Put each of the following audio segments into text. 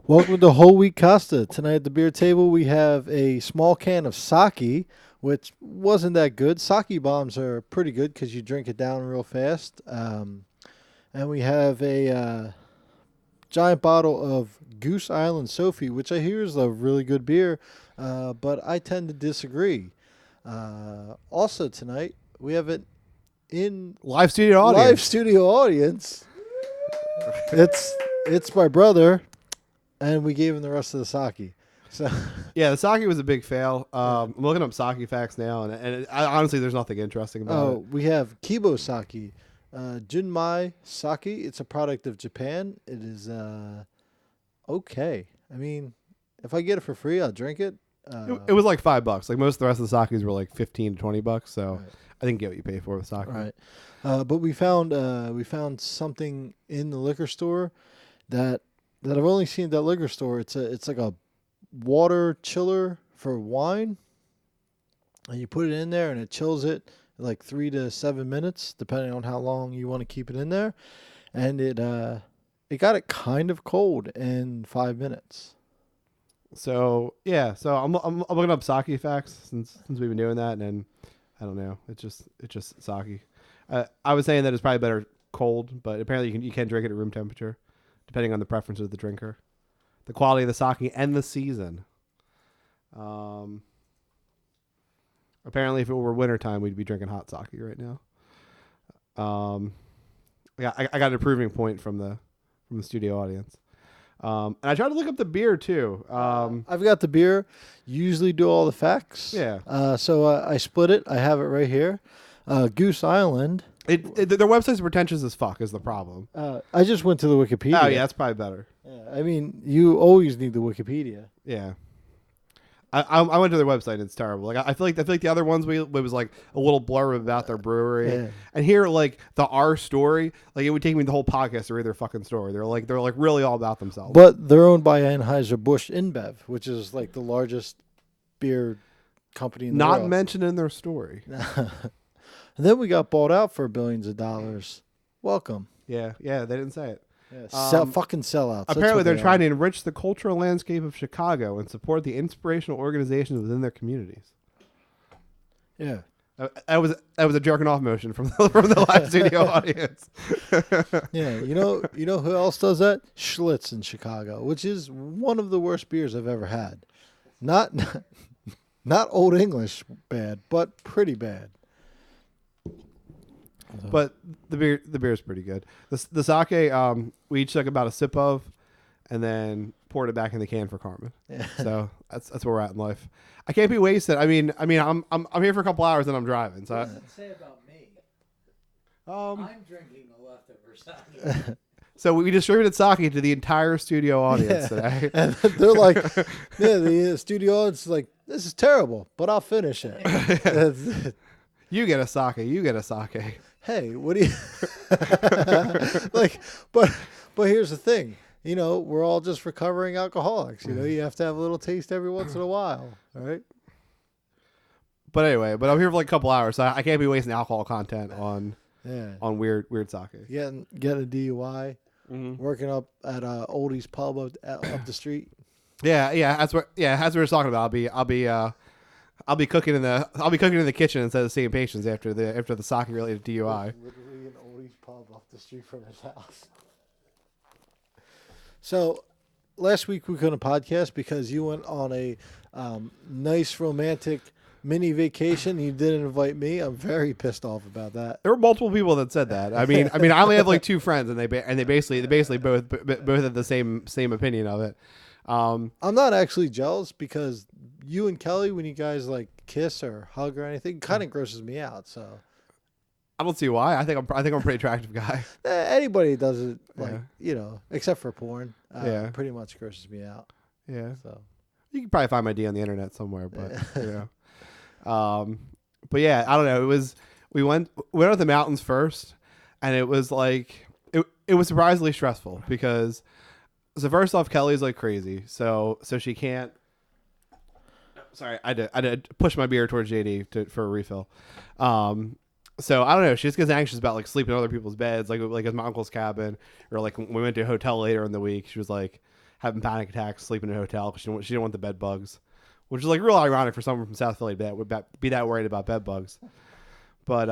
Welcome to Whole Wheat Costa. Tonight at the beer table, we have a small can of sake, which wasn't that good. Sake bombs are pretty good because you drink it down real fast. And we have a giant bottle of Goose Island Sophie, which I hear is a really good beer, but I tend to disagree. Also tonight, we have it in Live studio live audience. studio audience. It's my brother, and we gave him the rest of the sake. So Yeah, the sake was a big fail. I'm looking up sake facts now, and honestly, there's nothing interesting about it. we have Kibo Sake, Junmai Sake. It's a product of Japan. It is okay. I mean, if I get it for free, I'll drink it. It was like $5. Like most of the rest of the sakes were like 15 to $20. So Right. I didn't get what you pay for with sake. Right. But we found something in the liquor store that I've only seen at that liquor store. It's like a water chiller for wine, and you put it in there and it chills it like 3 to 7 minutes, depending on how long you want to keep it in there, and it got it kind of cold in 5 minutes. So yeah, so I'm looking up sake facts since we've been doing that, and I don't know. It's just sake. I was saying that it's probably better cold, but apparently you can drink it at room temperature, depending on the preference of the drinker, the quality of the sake, and the season. Apparently, if it were wintertime, we'd be drinking hot sake right now. Yeah, I got an approving point from the studio audience. And I tried to look up the beer too. I've got the beer. Usually do all the facts. Yeah. So I split it. I have it right here. Goose Island. Their website's pretentious as fuck is the problem. I just went to the Wikipedia. Oh yeah, that's probably better. Yeah, I mean, you always need the Wikipedia. Yeah. I went to their website and it's terrible. Like I feel like the other ones it was like a little blurb about their brewery, Yeah. and here like our story, like it would take me the whole podcast to read their fucking story. They're like really all about themselves. But they're owned by Anheuser-Busch InBev, which is like the largest beer company in the Not world. mentioned in their story. And then we got bought out for billions of dollars. Welcome. Yeah, they didn't say it. Yeah, fucking sellouts. Apparently, they're trying to enrich the cultural landscape of Chicago and support the inspirational organizations within their communities. Yeah. That was a jerking off motion from the live studio audience. Yeah. You know who else does that? Schlitz in Chicago, which is one of the worst beers I've ever had. Not Old English bad, but pretty bad. But the beer is pretty good. The sake we each took about a sip of, and then poured it back in the can for Carmen. Yeah. So that's where we're at in life. I can't be wasted. I mean I'm here for a couple hours and I'm driving. So Say about me. I'm I'm drinking the leftover sake. so we distributed sake to the entire studio audience Yeah. today. And they're like, yeah, the studio audience is like, this is terrible, but I'll finish it. You get a sake. You get a sake. Hey, what do you like? But here's the thing. We're all just recovering alcoholics. You have to have a little taste every once in a while, all right? But anyway, I'm here for like a couple hours, so I can't be wasting alcohol content on Yeah. weird sake. Getting a DUI, working up at Oldie's pub up the street. Yeah. That's what we were talking about. I'll be cooking in the kitchen instead of seeing patients after the sake related DUI. Literally an Oldie's pub up the street from his house. So, last week we couldn't podcast because you went on a nice romantic mini vacation. You didn't invite me. I'm very pissed off about that. There were multiple people that said that. I mean, I only have like two friends, and they basically both had the same opinion of it. I'm not actually jealous because you and Kelly, when you guys like kiss or hug or anything, kind of grosses me out. So I don't see why. I think I'm a pretty attractive guy. anybody that does it, like Yeah. except for porn, Yeah. pretty much grosses me out. Yeah, So you can probably find my D on the internet somewhere, but but yeah, I don't know. We went up the mountains first, and it was like it was surprisingly stressful because so first off, Kelly's like crazy, so she can't. Sorry, I did push my beer towards JD for a refill. so I don't know. She just gets anxious about like sleeping in other people's beds, like at my uncle's cabin, or like when we went to a hotel later in the week. She was like having panic attacks, sleeping in a hotel because she didn't want the bed bugs, which is like real ironic for someone from South Philly to be that worried about bed bugs. But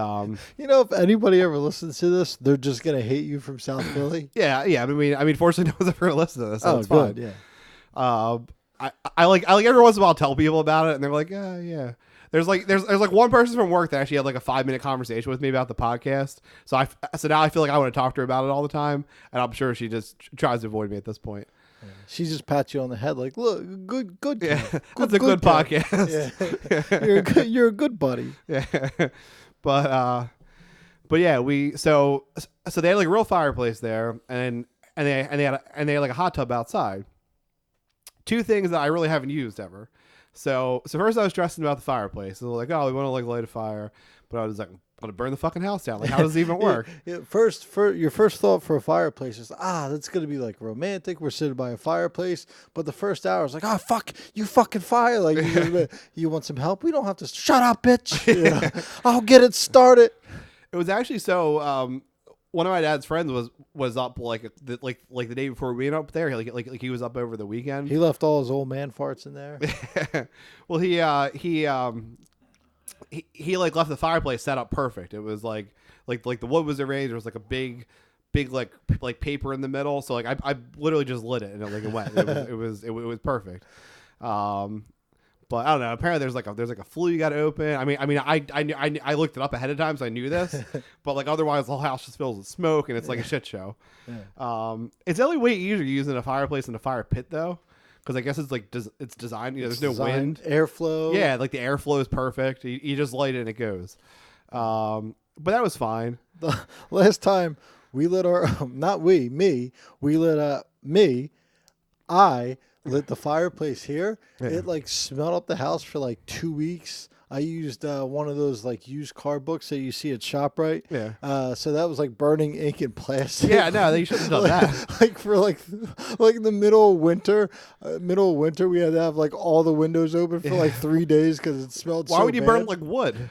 If anybody ever listens to this, they're just gonna hate you from South Philly. yeah. I mean, fortunately, no one's ever gonna listen to this, so Oh, it's good. fine. Yeah. I like every once in a while tell people about it, and they're like, yeah. There's like one person from work that actually had like a 5-minute conversation with me about the podcast. So now I feel like I want to talk to her about it all the time, and I'm sure she just tries to avoid me at this point. She just pats you on the head like, "Look, good. Yeah, Kid. that's a good kid." podcast. Yeah. You're a good buddy. Yeah, but yeah, so they had like a real fireplace there, and they had like a hot tub outside. Two things that I really haven't used ever. So first I was stressing about the fireplace. So like, oh, we want to like light a fire, but I was like, I'm gonna burn the fucking house down. Like, how does it even work? Yeah, your first thought for a fireplace is, that's gonna be like romantic. We're sitting by a fireplace. But the first hour is like, fuck, you fucking fire. Like, you want some help? We don't have to. Shut up, bitch. I'll get it started. It was actually so. One of my dad's friends was up like the day before we went up there. Like he was up over the weekend. He left all his old man farts in there. Well, he like left the fireplace set up perfect. It was like the wood was arranged. There was like a big like paper in the middle. So like I literally just lit it and it went. It was perfect. But I don't know. Apparently, there's like a flue you got to open. I mean, I looked it up ahead of time, so I knew this. But like otherwise, the whole house just fills with smoke, and it's like a shit show. Yeah. It's the only way easier using a fireplace in a fire pit, though, because I guess it's like it's designed. There's no wind, airflow. Yeah, like the airflow is perfect. You just light it and it goes. But that was fine. The last time we lit our I lit the fireplace here. Yeah. It like smelled up the house for like 2 weeks. I used one of those like used car books that you see at ShopRite. Yeah. So that was like burning ink and plastic. Yeah, no, they shouldn't have done that. Like for like in the middle of winter, we had to have like all the windows open for like 3 days because it smelled. Why so would you bad. burn like wood?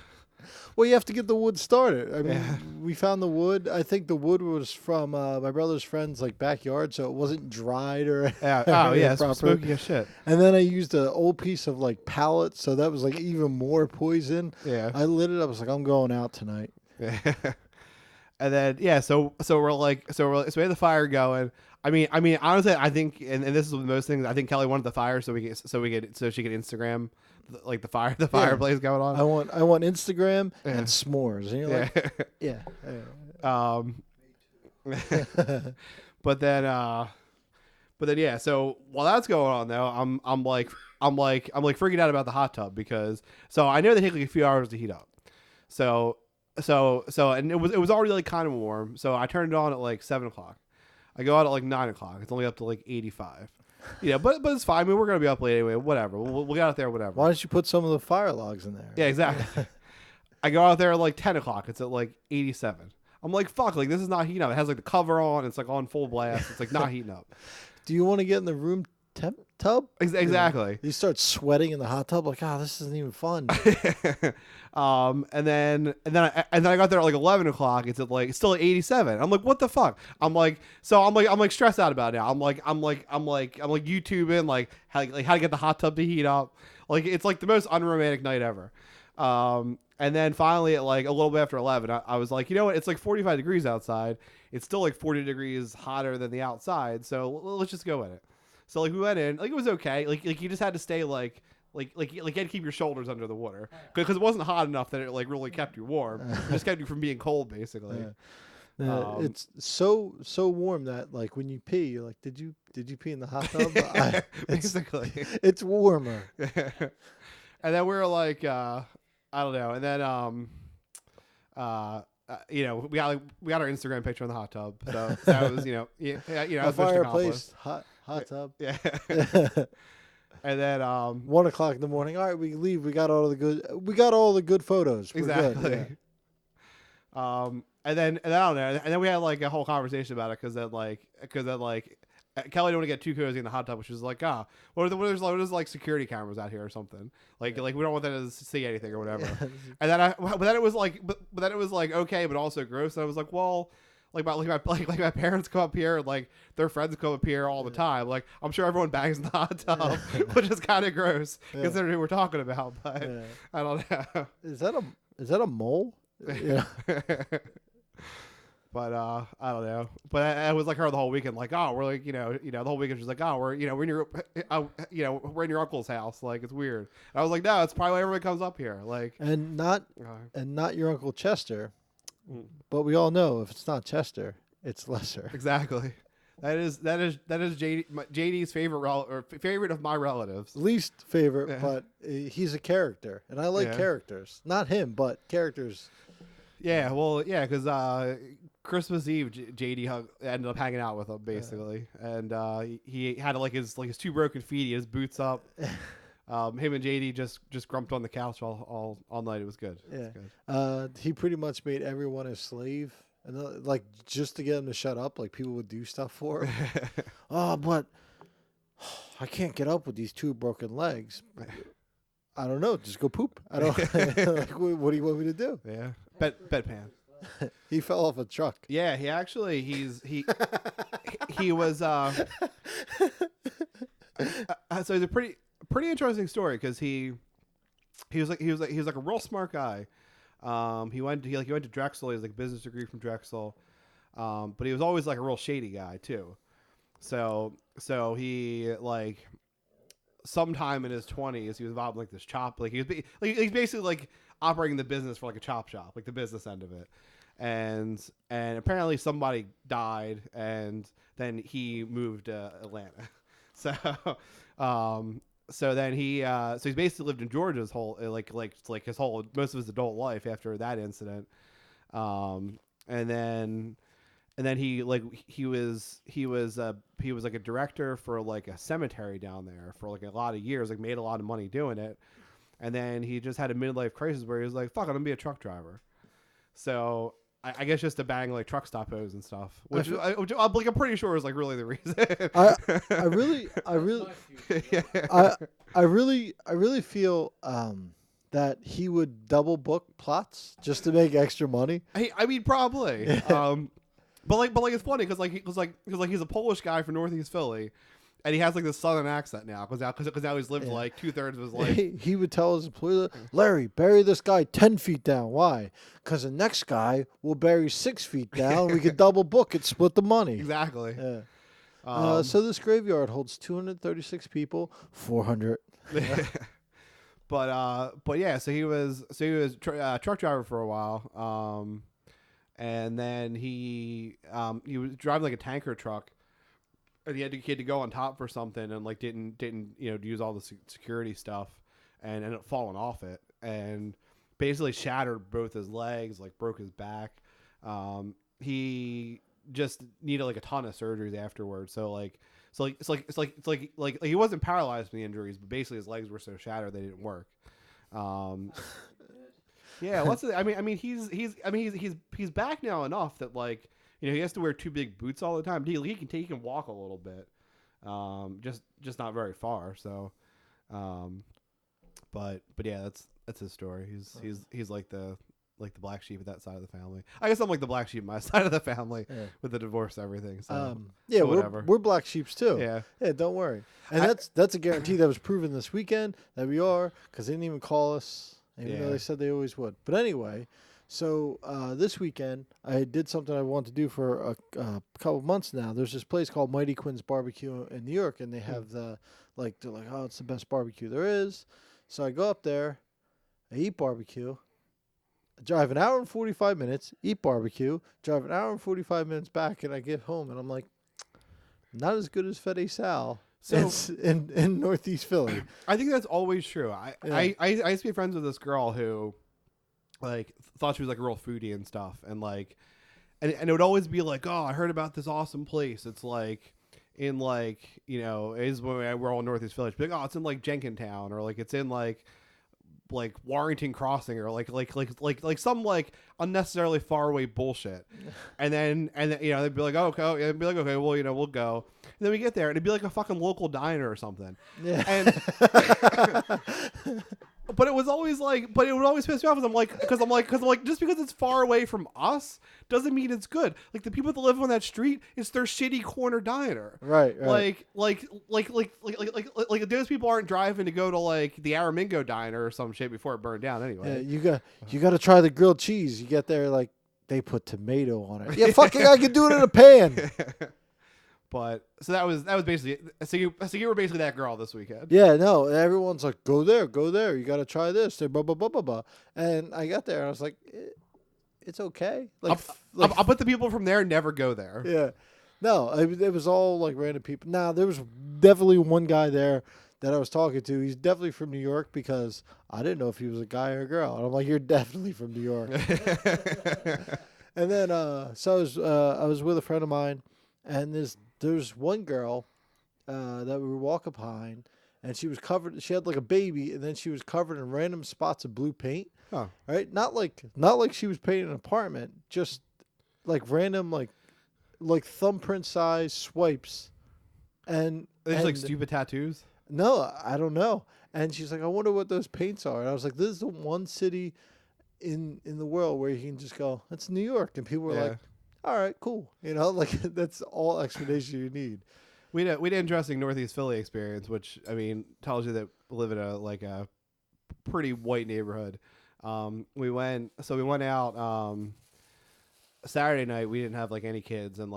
Well, you have to get the wood started. I mean, we found the wood. I think the wood was from my brother's friend's like backyard, so it wasn't dried or It's smoky as shit. And then I used an old piece of like pallet, so that was like even more poison. Yeah. I lit it up. I was like, I'm going out tonight. Yeah. And then so we had the fire going. I mean honestly, I think and this is most things. I think Kelly wanted the fire so she could Instagram like the fireplace going on. I want Instagram and s'mores. And you're like, yeah. But then yeah. So while that's going on though, I'm like freaking out about the hot tub because I know they take like a few hours to heat up. So and it was already like kind of warm. So I turned it on at like 7:00. I go out at like 9:00. It's only up to like 85. But it's fine. I mean, we're gonna be up late anyway. Whatever. We'll get out there. Whatever. Why don't you put some of the fire logs in there? Yeah, exactly. I go out there at like 10:00. It's at like 87. I'm like, fuck. Like this is not heating up. It has like the cover on. It's like on full blast. It's like not heating up. Do you want to get in the room temp tub? Exactly. You start sweating in the hot tub. Like, this isn't even fun. And then I got there at like 11:00. It's still at 87. I'm like, what the fuck? I'm like stressed out about it now. I'm like YouTubing like how to get the hot tub to heat up. Like it's like the most unromantic night ever. And then finally at like a little bit after 11, I was like, you know what? It's like 45 degrees outside. It's still like 40 degrees hotter than the outside. So let's just go in it. So like we went in, like it was okay. Like you just had to stay like you had to keep your shoulders under the water because it wasn't hot enough that it like really kept you warm. It just kept you from being cold basically. Yeah. It's so warm that like when you pee, you're like, did you pee in the hot tub? Basically, it's warmer. And then we were like, I don't know. And then we got our Instagram picture in the hot tub. So that was a fireplace, hot tub. Yeah. And then 1:00 in the morning. All right, we leave. We got all the good photos. We're exactly. Good, yeah. And then I don't know. And then we had like a whole conversation about it because then Kelly didn't want to get too cozy in the hot tub, which is like, what are there's like security cameras out here or something? Like we don't want them to see anything or whatever. And then but then it was like, okay, but also gross. And I was like, well, my parents come up here, and like their friends come up here all the time. Like I'm sure everyone bangs in the hot tub, which is kind of gross considering who we're talking about. But I don't know. Is that a mole? Yeah. But I don't know. But I was like her the whole weekend, like, oh, we're like, the whole weekend she's like, oh, we're in your, we're in your uncle's house, like it's weird. And I was like, no, it's probably why everyone comes up here, like, and not your Uncle Chester, but we all know if it's not Chester, it's Lesser. Exactly. That is JD's favorite of my relatives. Least favorite, but he's a character, and I like characters. Not him, but characters. Yeah, well, yeah, because Christmas Eve, JD ended up hanging out with him basically, and he had his two broken feet, he had his boots up. Him and JD just grumped on the couch all night. It was good. Yeah, it was good. He pretty much made everyone his slave, and like just to get him to shut up, like people would do stuff for him. Oh, but I can't get up with these two broken legs. I don't know. Just go poop. I don't. Like, what do you want me to do? Yeah, bedpan. He fell off a truck. Yeah, he was. So it's a pretty interesting story because he was like a real smart guy. He went to Drexel. He has like a business degree from Drexel, but he was always like a real shady guy too. So he like sometime in his 20s he was involved in like this chop, like he's basically like operating the business for like a chop shop, like the business end of it. And apparently somebody died, and then he moved to Atlanta. So then so he's basically lived in Georgia his whole his whole most of his adult life after that incident. And then he was like a director for like a cemetery down there for like a lot of years, like made a lot of money doing it. And then he just had a midlife crisis where he was like, fuck, I'm gonna be a truck driver. So I guess just to bang like truck stop hose and stuff, which I'm pretty sure is like really the reason. I really feel that he would double book plots just to make extra money. I mean, probably. But it's funny because he's a Polish guy from Northeast Philly, and he has like this southern accent now because now he's lived like 2/3 of his life. He would tell his employer, Larry, bury this guy 10 feet down. Why? Because the next guy will bury 6 feet down. We could double book it, split the money. Exactly. Yeah. So this graveyard holds 236 people, 400. But yeah, so he was truck driver for a while. And then he was driving like a tanker truck, and he had to go on top for something, and like didn't use all the security stuff, and ended up falling off it, and basically shattered both his legs, like broke his back. He just needed like a ton of surgeries afterwards. So he wasn't paralyzed from the injuries, but basically his legs were so shattered they didn't work. Yeah, he's back now enough that like he has to wear 2 big boots all the time. He can walk a little bit, just not very far. So, but yeah, that's his story. He's like the black sheep of that side of the family. I guess I'm like the black sheep of my side of the family with the divorce and everything. So yeah, whatever. We're black sheeps too. Yeah, don't worry. And that's a guarantee that was proven this weekend that we are, because they didn't even call us. Even though they said they always would. But anyway, so this weekend, I did something I wanted to do for a couple of months now. There's this place called Mighty Quinn's Barbecue in New York, and they have they're like, oh, it's the best barbecue there is. So I go up there, I eat barbecue, drive an hour and 45 minutes, eat barbecue, drive an hour and 45 minutes back, and I get home, and I'm like, not as good as Fede Sal. So in Northeast Philly. I think that's always true. I used to be friends with this girl who like thought she was like a real foodie and stuff, and like and it would always be like, oh, I heard about this awesome place. It's like in like is when we're all in Northeast Philly. She'd be like, oh, it's in like Jenkintown, or like it's in like like Warrington Crossing or like some like unnecessarily far away bullshit. And then you know they'd be like, oh, okay, they'd be like, okay, well, you know, we'll go. And then we get there and it'd be like a fucking local diner or something. Yeah. And but it was always like, but it would always piss me off because I'm like, just because it's far away from us doesn't mean it's good. Like the people that live on that street, it's their shitty corner diner. Right. Like those people aren't driving to go to like the Aramingo diner or some shit before it burned down Yeah, anyway. you got to try the grilled cheese. You get there like they put tomato on it. Yeah, fucking I could do it in a pan. But so that was basically so you were basically that girl this weekend. Yeah, no, everyone's like, go there. You got to try this. They're blah, blah, blah, blah, blah. And I got there and I was like, it's okay. Like, I'll bet the people from there never go there. yeah. No, it was all like random people. Now, there was definitely one guy there that I was talking to. He's definitely from New York because I didn't know if he was a guy or a girl. And I'm like, you're definitely from New York. And then, so I was with a friend of mine, and there's one girl that we were walking behind, and she was covered. She had like a baby, and then she was covered in random spots of blue paint. Oh. Right? Not like she was painting an apartment, just like random like thumbprint size swipes. And There's like stupid tattoos. no, I don't know. And she's like, I wonder what those paints are. And I was like, this is the one city in the world where you can just go, it's New York, and people were like, all right, cool. You know, like that's all explanation you need. We had an interesting Northeast Philly experience, which I mean tells you that we live in a pretty white neighborhood. We went out Saturday night. We didn't have like any kids, and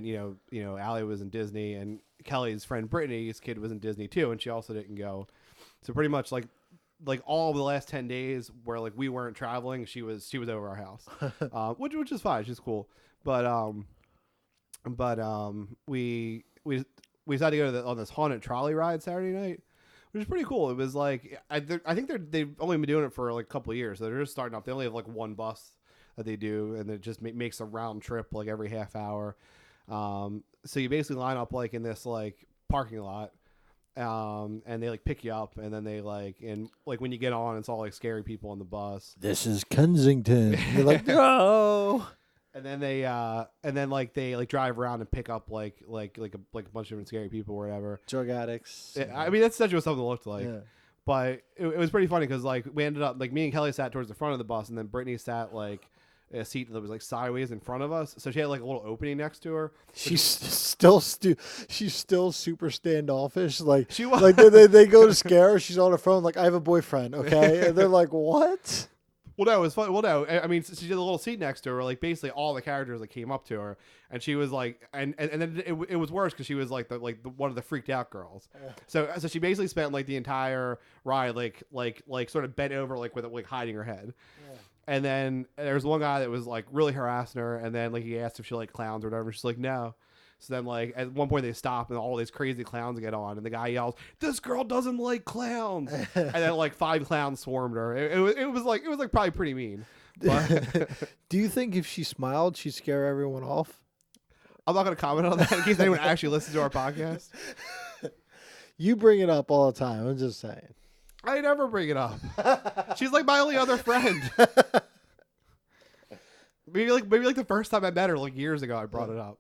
you know Allie was in Disney, and Kelly's friend Brittany's kid was in Disney too, and she also didn't go. So pretty much like all of the last 10 days where like we weren't traveling, she was over our house, which is fine. She's cool, but we decided to go on this haunted trolley ride Saturday night, which is pretty cool. It was like I think they've only been doing it for like a couple of years, so they're just starting up. They only have like one bus that they do, and it just makes a round trip like every half hour. So you basically line up like in this like parking lot, and they like pick you up, and then they like when you get on, it's all like scary people on the bus. This is Kensington. You're like, no. And then they drive around and pick up like a bunch of different scary people or whatever. Drug addicts. I mean, that's essentially what something looked like. Yeah. But it was pretty funny because like we ended up like me and Kelly sat towards the front of the bus, and then Brittany sat like a seat that was like sideways in front of us, so she had like a little opening next to her. She's still super standoffish. Like She was. like they go to scare her. She's on her phone like, I have a boyfriend, okay? And they're like, what? Well, no, it was fun. Well, no, I mean, she had a little seat next to her. Like basically all the characters that came up to her, and she was like, and then it was worse because she was like the one of the freaked out girls. Yeah. So she basically spent like the entire ride like sort of bent over like with like hiding her head. Yeah. And then there was one guy that was like really harassing her, and then like he asked if she liked clowns or whatever. She's like, no. So then like at one point they stop, and all these crazy clowns get on, and the guy yells, "This girl doesn't like clowns!" And then like 5 clowns swarmed her. It was like probably pretty mean. But Do you think if she smiled, she'd scare everyone off? I'm not gonna comment on that in case anyone actually listens to our podcast. You bring it up all the time. I'm just saying. I never bring it up. She's like my only other friend. maybe like the first time I met her like years ago, I brought it up.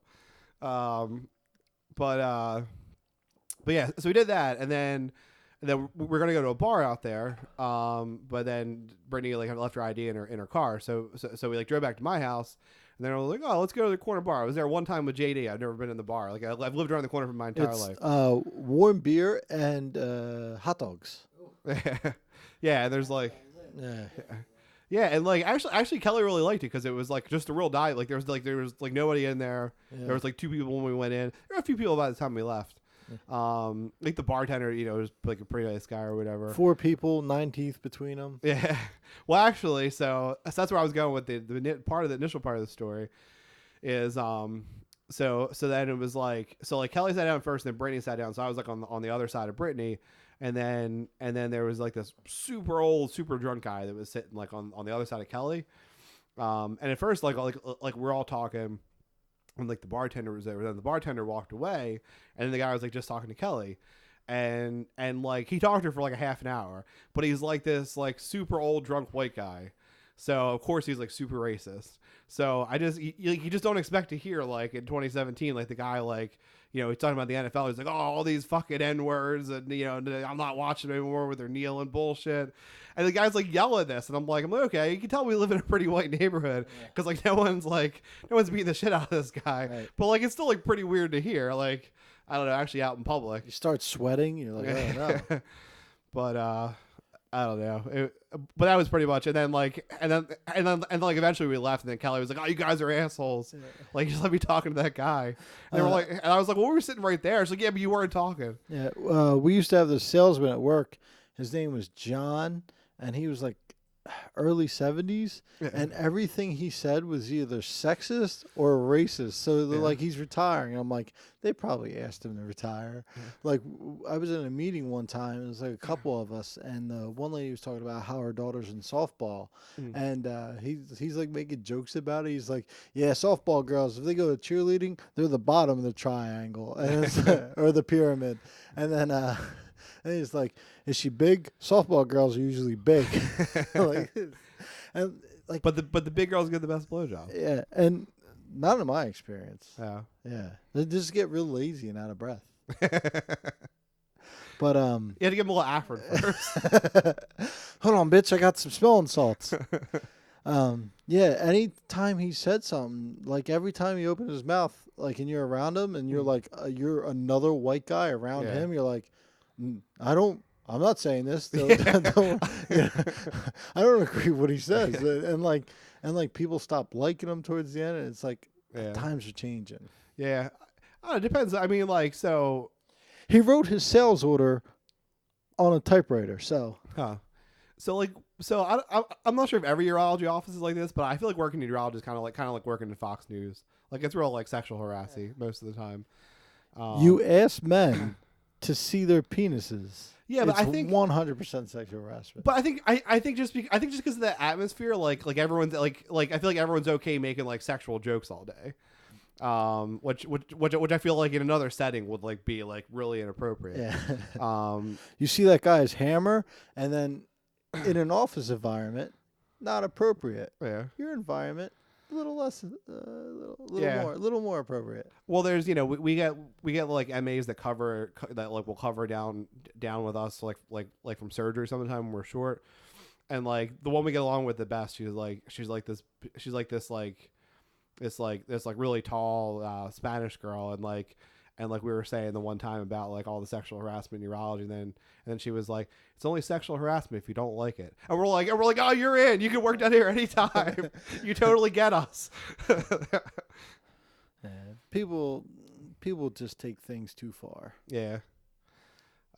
But yeah, so we did that, and then we're gonna go to a bar out there. But then Brittany like had left her ID in her car, so we like drove back to my house, and then I was like, oh, let's go to the corner bar. I was there one time with JD. I've never been in the bar. Like I've lived around the corner for my entire It's life. warm beer and hot dogs. Yeah, and there's like. Yeah. Yeah, and like actually Kelly really liked it because it was like just a real dive. Like there was nobody in there. Yeah. There was like 2 people when we went in. There were a few people by the time we left. Like the bartender, was like a pretty nice guy or whatever. 4 people, 9 teeth between them. Yeah. Well, actually, so that's where I was going with the part of the initial part of the story is so then it was like Kelly sat down first, and then Brittany sat down. So I was like on the other side of Brittany. And then there was like this super old, super drunk guy that was sitting like on the other side of Kelly. And at first, like we're all talking, and like the bartender was there. But then the bartender walked away, and then the guy was like just talking to Kelly. and like he talked to her for like a half an hour, but he's like this like super old drunk white guy. So of course he's like super racist. So you just don't expect to hear like in 2017 like the guy like he's talking about the NFL. He's like, oh, all these fucking N words, and I'm not watching anymore with their kneeling bullshit. And the guy's like yelling this, and I'm like, okay, you can tell we live in a pretty white neighborhood because like no one's beating the shit out of this guy, Right. but like it's still like pretty weird to hear. Like I don't know, actually out in public. You start sweating. You're like, oh no. But I don't know. But that was pretty much. And then eventually we left, and then Kelly was like, "Oh, you guys are assholes. Like, just let me talking to that guy." And they were like, and I was like, "Well, we were sitting right there." She's like, "Yeah, but you weren't talking." Yeah, we used to have this salesman at work. His name was John, and he was like early 70s, and everything he said was either sexist or racist. So they're like, he's retiring. I'm like, they probably asked him to retire. Like, I was in a meeting one time. It was like a couple of us, and one lady was talking about how her daughter's in softball, and he's like making jokes about it. He's like, yeah, softball girls, if they go to cheerleading, they're the bottom of the triangle and or the pyramid, and then and he's like, is she big? Softball girls are usually big. And like, But the big girls get the best blowjob. yeah, and not in my experience. Yeah. Yeah, they just get real lazy and out of breath. But You had to give him a little Afrin first. hold on, bitch, I got some smelling salts. Yeah, anytime he said something, like every time he opened his mouth, like, and you're around him, and you're like, you're another white guy around him, you're like, I'm not saying this. I don't agree with what he says, and like people stop liking him towards the end, and it's like times are changing. Yeah, I don't know, it depends. I mean, like, so He wrote his sales order on a typewriter, so I'm not sure if every urology office is like this, but I feel like working in urology is kind of like working in Fox News. Like, it's real like sexual harassing most of the time. you ask men to see their penises. Yeah, but it's I think 100% sexual harassment. But I think just because of the atmosphere, like everyone's like I feel like everyone's okay making like sexual jokes all day, which I feel like in another setting would like be like really inappropriate. Yeah. You see that guy's hammer, and then in an office environment, not appropriate. Yeah. Your environment, a little less, Yeah. a little more appropriate. Well, there's we get like MAs that will cover down with us like from surgery sometime when we're short, and like the one we get along with the best, she's like this really tall Spanish girl, and like we were saying the one time about like all the sexual harassment in urology, and then she was like, it's only sexual harassment if you don't like it, and we're like, oh, you're in, you can work down here anytime. You totally get us. Yeah. People just take things too far. Yeah.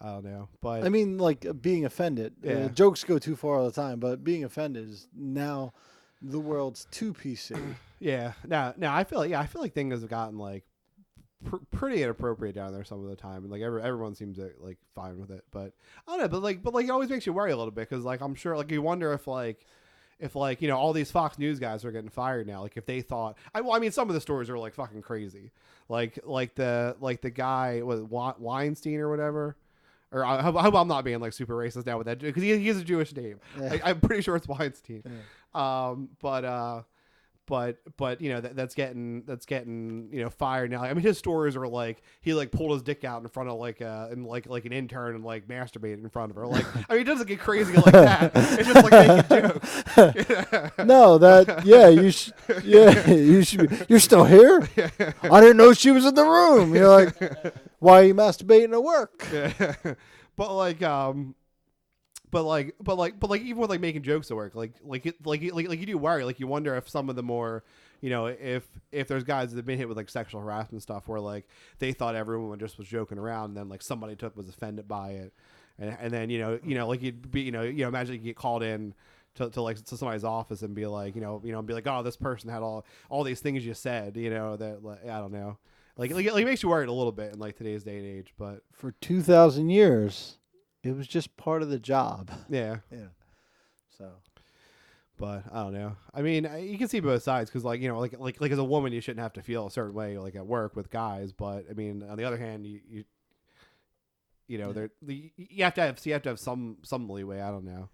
I don't know, but I mean, like being offended. Yeah. Jokes go too far all the time, but being offended is now the world's too PC. yeah. Now I feel like things have gotten like pretty inappropriate down there some of the time, and like everyone seems to like fine with it. But I don't know, but like it always makes you worry a little bit, because like I'm sure like you wonder if all these Fox News guys are getting fired now, like if they thought I mean some of the stories are like fucking crazy, like the guy was Weinstein or whatever. Or I hope I'm not being like super racist now with that, because he has a Jewish name. Yeah. I'm pretty sure it's Weinstein. Yeah. But that's getting fired now. I mean, his stories are like he like pulled his dick out in front of like an intern and like masturbated in front of her. Like, I mean, it doesn't get crazy like that. It's just like making jokes. No, you should be, you're still here? I didn't know she was in the room. You're like, why are you masturbating at work? Yeah. But even with like making jokes at work, like you do worry, like you wonder if some of the more, if there's guys that have been hit with like sexual harassment stuff where like they thought everyone just was joking around, and then like somebody was offended by it, and then like you'd be imagine you get called in to somebody's office and be like be like, oh, this person had all these things you said, that like, I don't know, like it makes you worried a little bit in like today's day and age. But For 2,000 years, it was just part of the job. yeah. So, But I don't know. I mean, you can see both sides, because like like as a woman, you shouldn't have to feel a certain way like at work with guys. But I mean, on the other hand, you know, Yeah. you have to have some leeway. I don't know.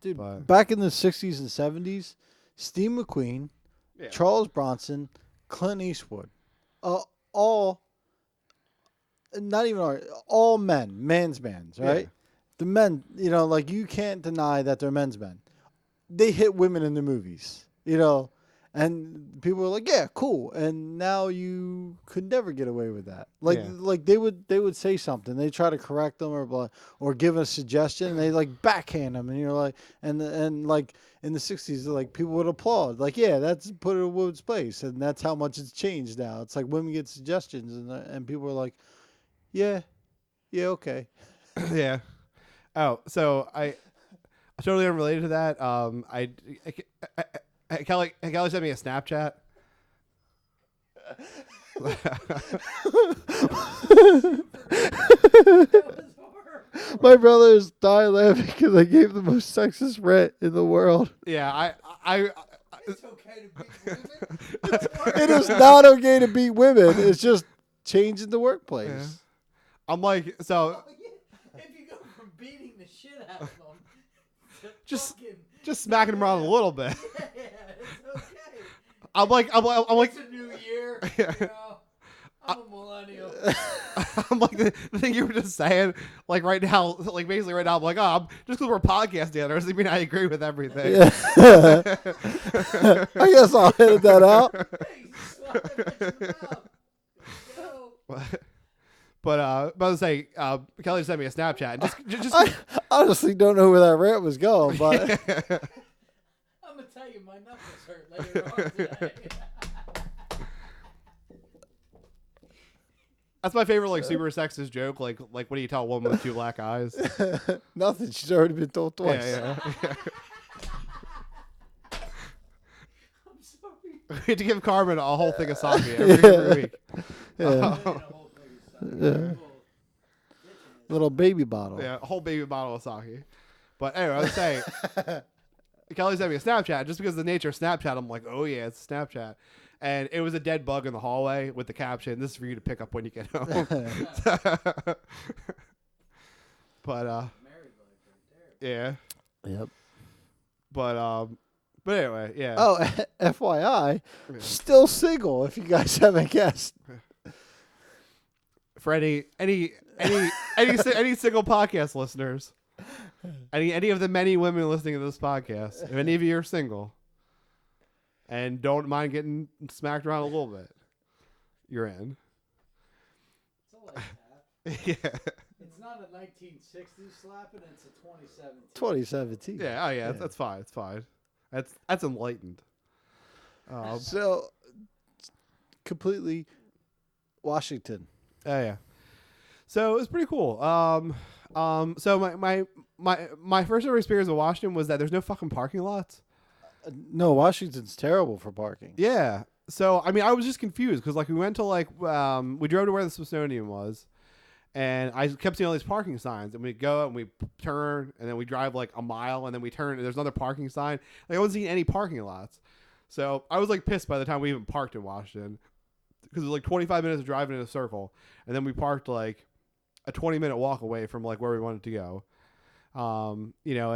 Dude, But- back in the 60s and 70s, Steve McQueen, Yeah. Charles Bronson, Clint Eastwood, all, not even all men, men's bands, right? Yeah. The men, you know, like you can't deny that they're men's men. They hit women in the movies, you know, and people were like, "Yeah, cool." And now you could never get away with that. Like, Yeah. like they would say something, they try to correct them or give a suggestion, and they like backhand them, and you're like, and like in the '60s, like people would applaud, like, "Yeah, that's put it in Wood's place," and that's how much it's changed now. It's like women get suggestions, and people are like, "Yeah, yeah, okay." Yeah. Oh, so I totally unrelated to that. Kelly sent me a Snapchat. That was horrible. My brothers die laughing because I gave the most sexist rant in the world. Yeah, I It's okay to be women. It is not okay to beat women. It's just changing the workplace. Yeah. I'm like, so If you go from beating the shit out of them to Just- fucking, just smacking him around a little bit. yeah, it's okay. I'm like, It's a new year. Yeah. You know, I'm a millennial. I'm like the thing you were just saying, like right now, like basically right now, I'm like, just because we're podcast together doesn't mean I agree with everything. Yeah. I guess I'll edit that out. Hey, slap it in the mouth. Go. But I was say, Kelly sent me a Snapchat. Just I honestly don't know where that rant was going, but I'm gonna tell you, my knuckles hurt later on today. that's my favorite, like super sexist joke. Like what do you tell a woman with two black eyes? nothing. She's already been told twice. Yeah. I'm sorry. We had to give Carmen a whole thing of sake every week. Yeah. Yeah. Little baby bottle. Yeah, a whole baby bottle of sake. But anyway, I was saying, Kelly sent me a Snapchat just because of the nature of Snapchat. I'm like, oh yeah, it's Snapchat. And it was a dead bug in the hallway with the caption, "This is for you to pick up when you get home." But Married life right there. yeah. Yep. But anyway, yeah. Oh, FYI, Yeah. still single. If you guys haven't guessed. For any single podcast listeners, any of the many women listening to this podcast, if any of you are single and don't mind getting smacked around a little bit, you're in. It's a light tap. Yeah. It's not a 1960s slapping, it's a 2017. 2017. Yeah. Oh yeah. Yeah. That's fine. It's fine. That's enlightened. So, completely Washington. Oh yeah. So it was pretty cool. So my first ever experience with Washington was that there's no fucking parking lots. No, Washington's terrible for parking. Yeah. So I mean, I was just confused because like we went to we drove to where the Smithsonian was, and I kept seeing all these parking signs, and we go and we turn, and then we drive like a mile, and then we turn, and there's another parking sign. Like I wasn't seeing any parking lots. So I was like pissed by the time we even parked in Washington because it was like 25 minutes of driving in a circle, and then we parked like a 20-minute walk away from like where we wanted to go. And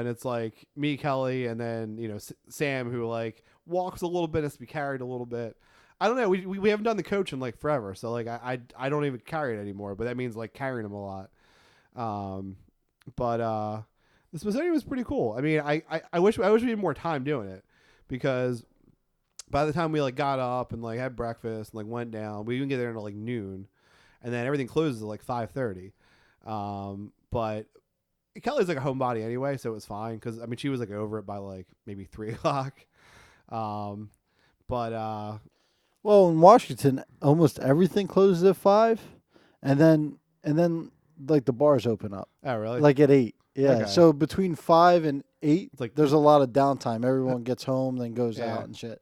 it's like me, Kelly, and then Sam, who like walks a little bit, has to be carried a little bit. I don't know. We haven't done the coach in like forever, so like I don't even carry it anymore. But that means like carrying him a lot. But the Smithsonian was pretty cool. I mean, I wish we had more time doing it because by the time we like got up and like had breakfast and like went down, we didn't get there until like noon, and then everything closes at like 5:30. But Kelly's like a homebody anyway, so it was fine because I mean she was like over it by like maybe 3 o'clock. Well, in Washington, almost everything closes at 5, and then like the bars open up Oh really? like at 8. Yeah. Okay. So between 5 and 8, It's like- there's a lot of downtime. Everyone gets home, then goes Yeah. out and shit.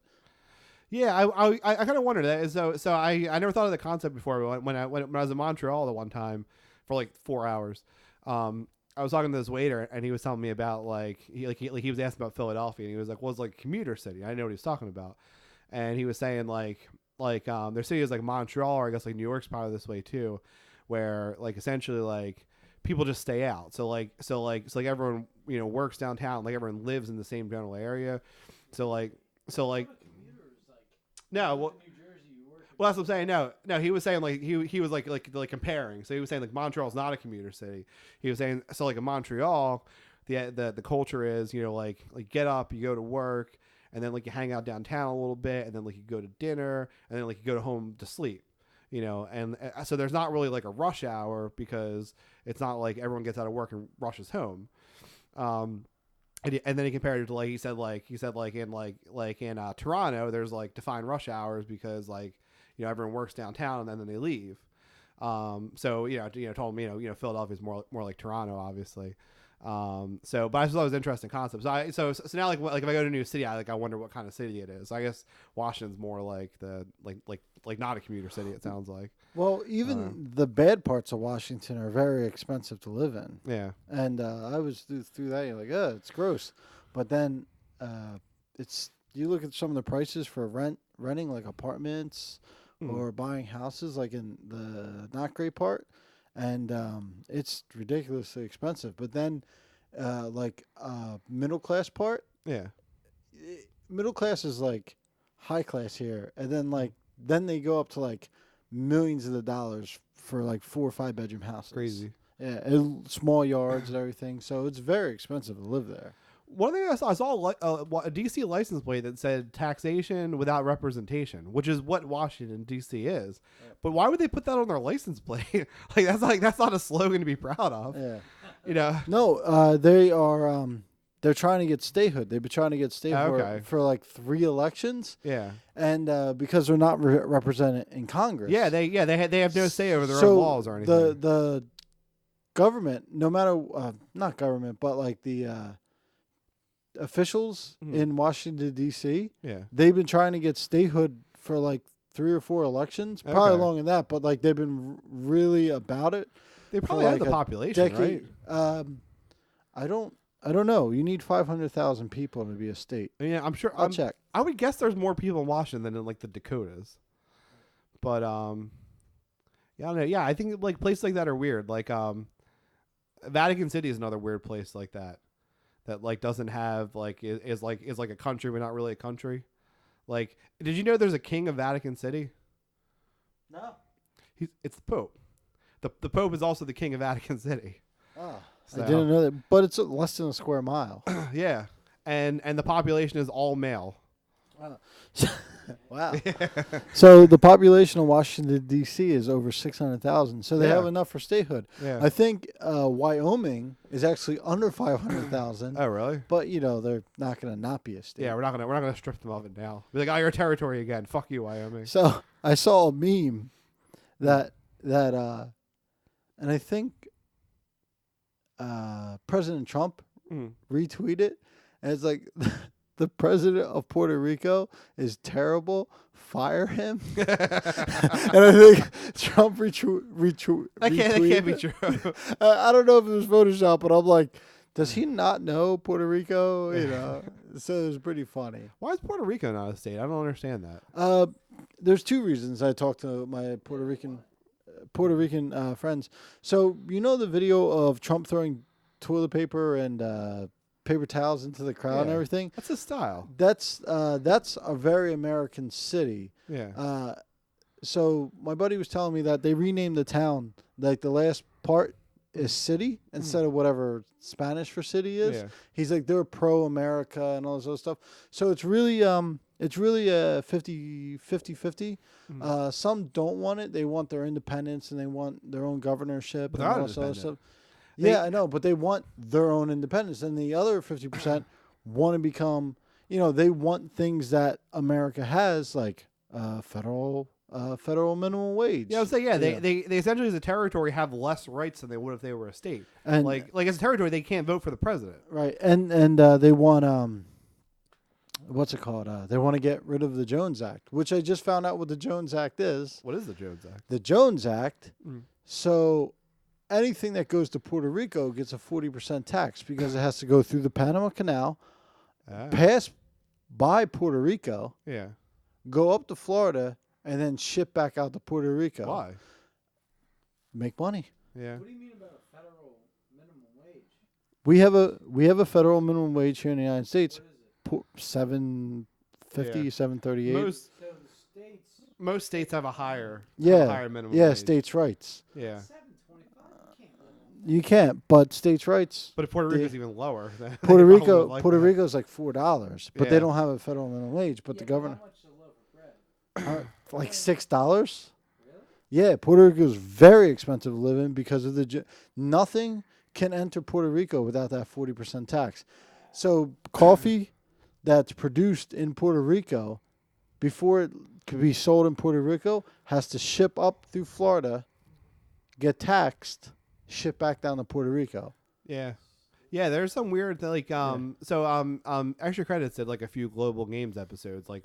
Yeah, I kind of wondered that. So I never thought of the concept before. When I was in Montreal the one time for like 4 hours, I was talking to this waiter and he was telling me about he was asking about Philadelphia and he was like, "Well, it's like a commuter city." I didn't know what he was talking about, and he was saying their city is like Montreal, or I guess like New York's probably this way too, where like essentially like people just stay out. So everyone works downtown. Like everyone lives in the same general area. So like no. Well, well, that's what I'm saying. No, he was saying like he was like comparing. So he was saying like Montreal's not a commuter city. He was saying so like in Montreal, the culture is like get up, you go to work, and then like you hang out downtown a little bit, and then like you go to dinner, and then like you go home to sleep. And so there's not really like a rush hour because it's not like everyone gets out of work and rushes home. And then he compared it to like he said in Toronto there's like defined rush hours because like everyone works downtown and then they leave. So told me Philadelphia's more like Toronto obviously. But I just thought it was an interesting concept. So now like if I go to a new city, I wonder what kind of city it is. I guess Washington's more like the like not a commuter city. It sounds like. Well, even the bad parts of Washington are very expensive to live in. Yeah. And I was through that. You're like, it's gross. But then you look at some of the prices for renting like apartments or buying houses like in the not great part. And it's ridiculously expensive. But then middle class part. Yeah. Middle class is like high class here. And then they go up to like millions of the dollars for like 4 or 5 bedroom houses. Crazy. Yeah, and small yards and everything. So it's very expensive to live there. One thing I saw a DC license plate that said taxation without representation, which is what Washington DC is. Yeah. But why would they put that on their license plate? That's not a slogan to be proud of. Yeah. No, they are. They're trying to get statehood. They've been trying to get statehood for like 3 elections. Yeah. And because they're not represented in Congress. Yeah. They have no say over their own laws or anything. The government, no matter not government, but like the officials in Washington D.C. Yeah. They've been trying to get statehood for like 3 or 4 elections, probably longer than that. But like they've been really about it. They probably have the population, right? I don't know. You need 500,000 people to be a state. Yeah, I'm sure. I'll check. I would guess there's more people in Washington than in like the Dakotas. But yeah, I don't know. Yeah, I think like places like that are weird. Like Vatican City is another weird place like that. That like doesn't have like is like a country but not really a country. Like, did you know there's a king of Vatican City? No. It's the Pope. The Pope is also the king of Vatican City. Oh. So. I didn't know that, but it's less than a square mile. Yeah, and the population is all male. Wow. So the population of Washington D.C. is over 600,000. So they have enough for statehood. Yeah. I think Wyoming is actually under 500,000. Oh, really? But they're not going to not be a state. Yeah, we're not gonna strip them of it now. Be like, your territory again. Fuck you, Wyoming. So I saw a meme that and I think President Trump retweeted, and it's like the president of Puerto Rico is terrible. Fire him. And I think Trump retweeted. That can't be true. I don't know if it was Photoshop, but I'm like, does he not know Puerto Rico? So it was pretty funny. Why is Puerto Rico not a state? I don't understand that. There's 2 reasons. I talked to my Puerto Rican friends. So the video of Trump throwing toilet paper and paper towels into the crowd and everything? That's his style. That's a very American city. Yeah. So my buddy was telling me that they renamed the town. Like the last part is city instead of whatever Spanish for city is. Yeah. He's like they're pro-America and all this other stuff. So it's really a 50-50. Some don't want it. They want their independence and they want their own governorship and all this other stuff. Yeah, I know, but they want their own independence. And the other 50% want to become, they want things that America has, like federal minimum wage. Yeah, I would say, they essentially as a territory have less rights than they would if they were a state. And like as a territory, they can't vote for the president. Right, and they want what's it called? They want to get rid of the Jones Act, which I just found out what the Jones Act is. What is the Jones Act? The Jones Act. So anything that goes to Puerto Rico gets a 40% tax because it has to go through the Panama Canal, pass by Puerto Rico, go up to Florida, and then ship back out to Puerto Rico. Why? Make money. Yeah. What do you mean about a federal We have a federal minimum wage here in the United States, $7.50, Yeah. $7.38. Most So the states. most states have a higher Yeah, minimum yeah, wage. states' rights. Yeah, $7.25. You can't live on You can't, but states' rights. but Puerto They- Rico's even lower. Than Puerto they probably Rico, would like Puerto that. Rico's like $4, but Yeah. they don't have a federal minimum wage. But that. the Yeah, governor, How much is a loaf of bread? like $6. Really? Yeah, Puerto Rico is very expensive to live in because of nothing can enter Puerto Rico without that 40% tax. So coffee that's produced in Puerto Rico before it could be sold in Puerto Rico has to ship up through Florida, get taxed, ship back down to Puerto Rico. Yeah. Yeah, there's some weird extra credits did like a few global games episodes like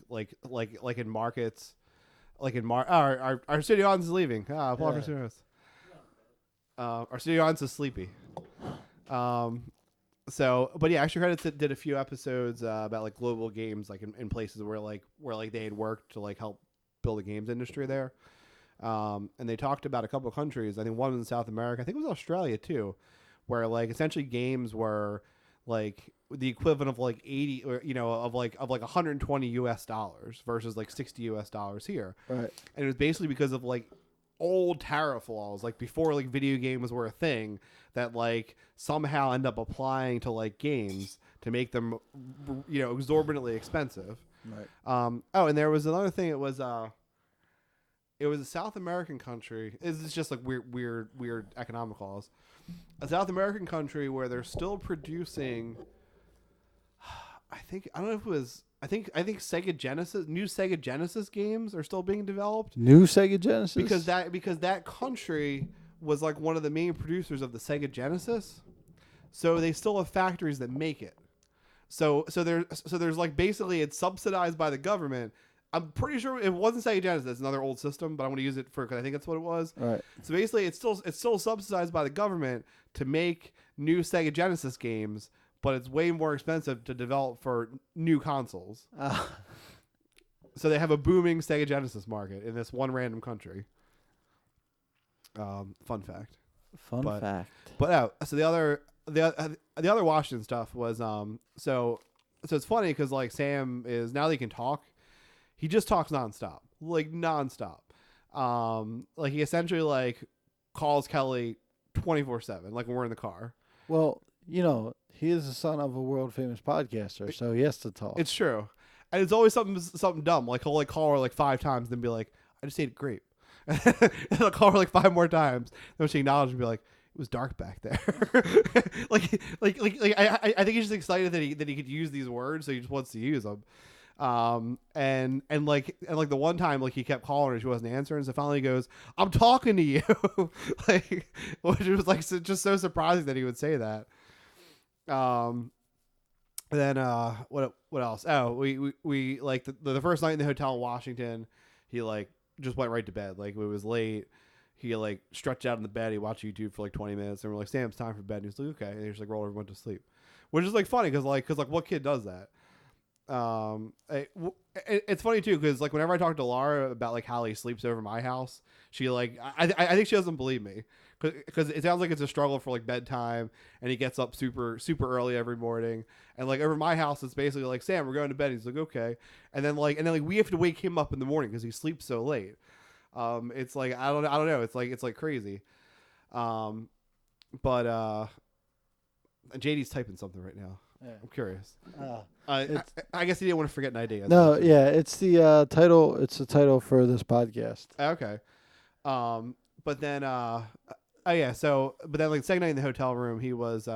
in markets our studio audience is leaving. Applause for Yeah. studio audience. Our studio audience is sleepy. But yeah, extra credits did a few episodes about like global games like in places where they had worked to like help build a games industry there. And they talked about a couple of countries. I think one was in South America. I think it was Australia too, where like essentially games were like the equivalent of like 80 or of like $120 US versus like $60 US here. Right. And it was basically because of like old tariff laws, like before like video games were a thing, that like somehow end up applying to like games to make them exorbitantly expensive. Right. And there was another thing. It was a South American country. This is just like weird economic laws. A South American country where they're still producing. I don't know if it was. I think Sega Genesis, new Sega Genesis games are still being developed New Sega Genesis? because that country was like one of the main producers of the Sega Genesis. So they still have factories that make it. So there's like basically it's subsidized by the government. I'm pretty sure it wasn't Sega Genesis. It's another old system, but I'm going to use it because I think that's what it was. Right. So basically, it's still subsidized by the government to make new Sega Genesis games, but it's way more expensive to develop for new consoles. So they have a booming Sega Genesis market in this one random country. Fun fact. Fun fact. But so the other Washington stuff was so it's funny because like Sam is, now that he can talk, he just talks nonstop. Like he essentially like calls Kelly 24/7, like when we're in the car. Well, he is the son of a world famous podcaster, so he has to talk. It's true, and it's always something dumb. Like he'll like call her like 5 times, then be like, "I just ate a grape." And I'll call her like 5 more times. Then she acknowledges and be like, "It was dark back there." I think he's just excited that he could use these words, so he just wants to use them. And like the one time like he kept calling her, she wasn't answering, so finally he goes, "I'm talking to you," which was like just so surprising that he would say that. Then what else? Oh, we like the first night in the hotel in Washington, he like just went right to bed. Like it was late. He like stretched out in the bed. He watched YouTube for like 20 minutes, and we're like, "Sam, it's time for bed." And he's like, "Okay." And he just like rolled over and went to sleep, which is like funny because what kid does that? It's funny too because like whenever I talk to Laura about like how he sleeps over my house, she like I think she doesn't believe me because it sounds like it's a struggle for like bedtime, and he gets up super early every morning, and like over my house it's basically like, "Sam, we're going to bed." He's like, "Okay," and then we have to wake him up in the morning because he sleeps so late. It's like I don't know. It's like crazy. But JD's typing something right now. Yeah. I'm curious. It's- I guess he didn't want to forget an idea. No, yeah, it's the title. It's the title for this podcast. Okay. But then, but then like second night in the hotel room, he was,